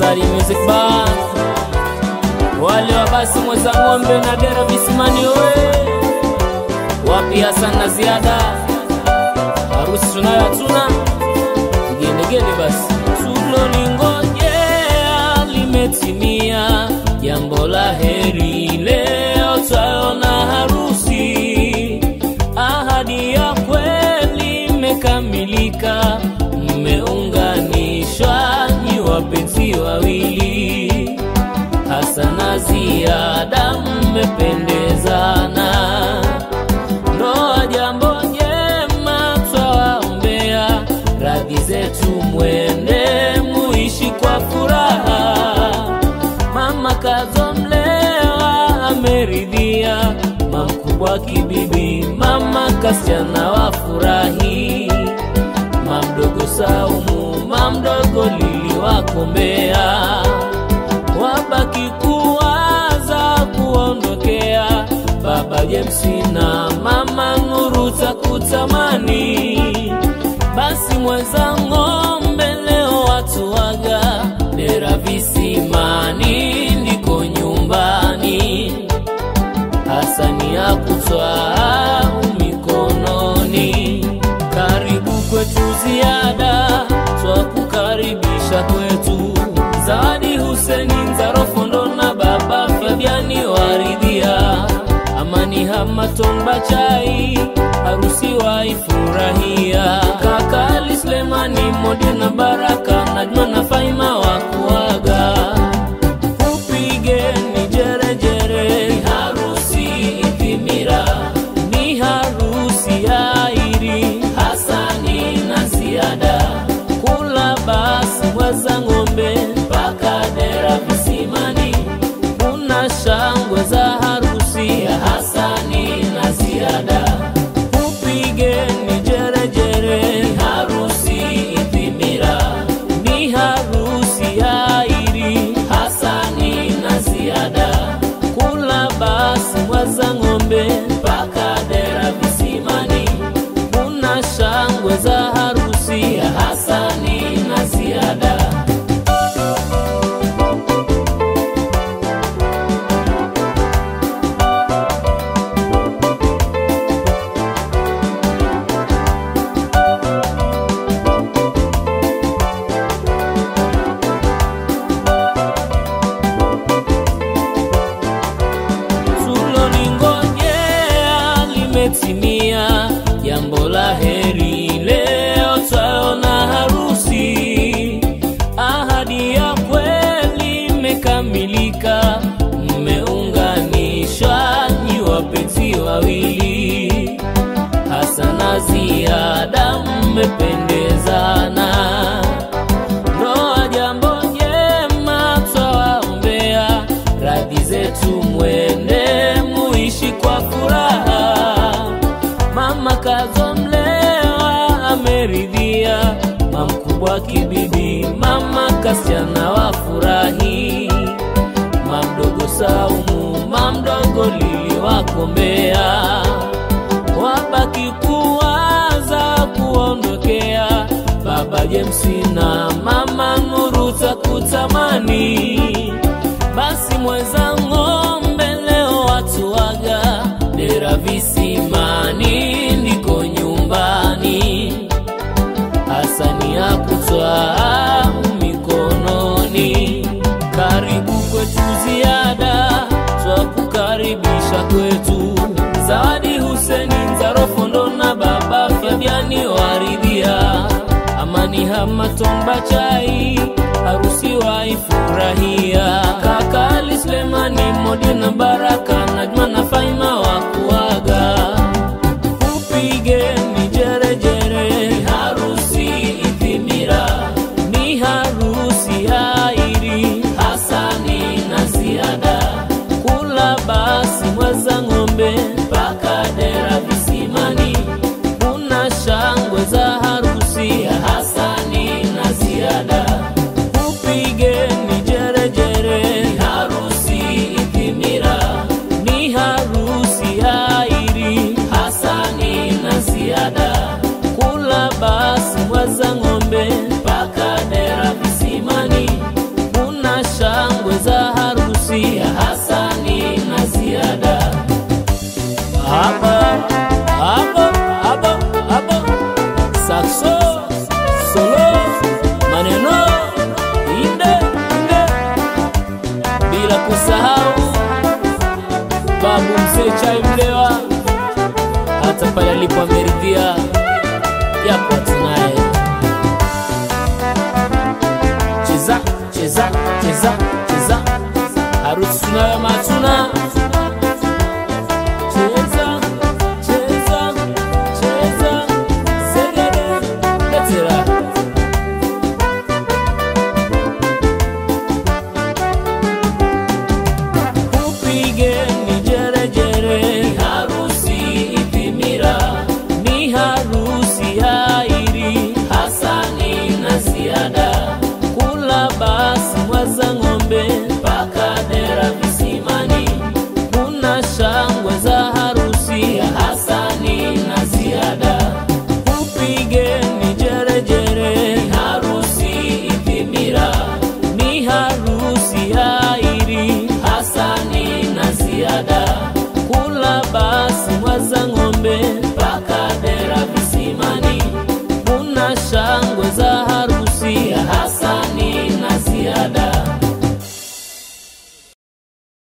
Kali Music Band, wale wa basi mweza ngombe na dera visimani we. Wapi Hassan na Ziada, harusi tunayo hatuna, gene basi. Tulolingojea limetimia, jambo la heri leo twaona harusi. Ahadi ya kweli imekamilika, mmeunganishwa ni wapenzi wawili. Hassan na Ziada mmependezana, ndoa jambo jema twawaombea. Radhi zetu mwende muishi kwa furaha. Mama kazomlewa ameridhia, mamkubwa kibibi mama kasichana wafurahi. Mamdogo Saumu mamdogo Lili wakombea, wabaki kuwaza kuondokea. Baba James na mama Nuru takutamani, basi mweza ngombe leo watu waga. Dera visimani ndiko nyumbani, Hassan ya kutwaa mikononi. Karibu kwetu Ziada, twakukaribisha kwetu. Zawadi Hussein Nzarofondo na baba Fabiani waridhia. Amani Hamaton Bachai harusi waifurahia. Kaka Ali Sulemani Modi na Baraka Najma na Faima wakuaga. Upigeni jerejere, ni harusi Ithimira, ni harusi ya Iri, Hassani na Ziada. Kula basi mweza ngombe mpaka dera visimani, kuna shangwe za harusi ya Hassani na Ziada. Upigeni jerejere, ni harusi Ithimira, ni harusi ya Iri, Hassani na Ziada. Kula basi mweza ngombe mpaka dera visimani, kuna shangwe za harusi ya Hassani na Ziada. Tulolingojea limetimia, jambo la heri leo twaona harusi. Ahadi ya kweli imekamilika, mmeunganishwa ni wapenzi wawili. Hassan na Ziada mmependezana, ndoa jambo jema twawaombea. Radhi zetu mwende muishi kwa furaha. Mama kazomlewa ameridhia, mamkubwa kibibi mama kasichana wafurahi. Mamdogo Saumu mamdogo Lili wakombea, wabaki kuwaza kuondokea. Baba James na mama Nuru takutamani, basi mweza ngombe leo watu waga. Dera visimani ndiko nyumbani, Hassan ya kutwaa mikononi. Karibu kwetu Ziada, twakukaribisha kwetu. Zawadi Hussein Nzarofondo na baba Fabiani waridhia. Amani Hamaton Bachai harusi waifurahia. Kaka Ali Sulemani Modi na Baraka Najma na Faima wakuaga. Upigeni jerejere, ni harusi Ithimira, ni harusi ya Iri, Hassani na Ziada. Kula basi mweza ngombe mpaka dera visimani, kuna shangwe za harusi ya Hassani na Ziada. Upigeni jerejere, ni harusi Ithimira, ni harusi ya Iri, Hassani na Ziada. Kula basi mweza ngombe mpaka dera visimani, kuna alipo ameridhia yapo tunaye. Cheza, cheza, cheza, cheza, harusi tunayo